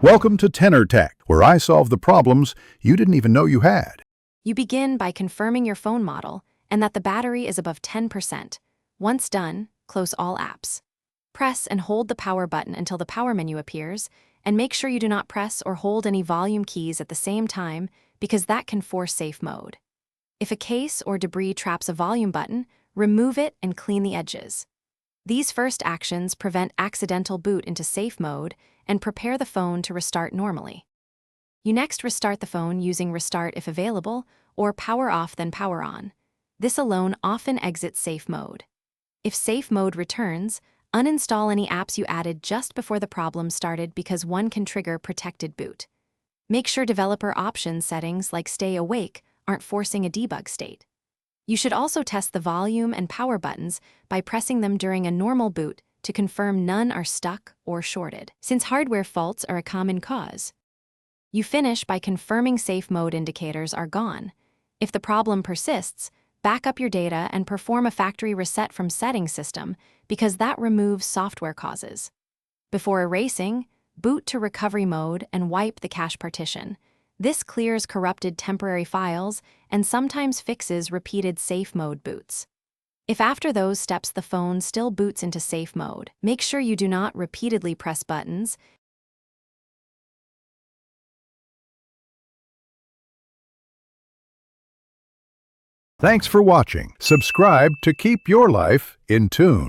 Welcome to Tenor Tech, where I solve the problems you didn't even know you had. You begin by confirming your phone model and that the battery is above 10%. Once done, close all apps. Press and hold the power button until the power menu appears, and make sure you do not press or hold any volume keys at the same time because that can force safe mode. If a case or debris traps a volume button, remove it and clean the edges. These first actions prevent accidental boot into safe mode and prepare the phone to restart normally. You next restart the phone using Restart if available, or Power Off then Power On. This alone often exits safe mode. If safe mode returns, uninstall any apps you added just before the problem started because one can trigger protected boot. Make sure developer options settings like Stay Awake aren't forcing a debug state. You should also test the volume and power buttons by pressing them during a normal boot to confirm none are stuck or shorted, since hardware faults are a common cause. You finish by confirming safe mode indicators are gone. If the problem persists, back up your data and perform a factory reset from Settings System because that removes software causes. Before erasing, boot to recovery mode and wipe the cache partition. This clears corrupted temporary files and sometimes fixes repeated safe mode boots. If after those steps the phone still boots into safe mode, make sure you do not repeatedly press buttons. Thanks for watching. Subscribe to keep your life in tune.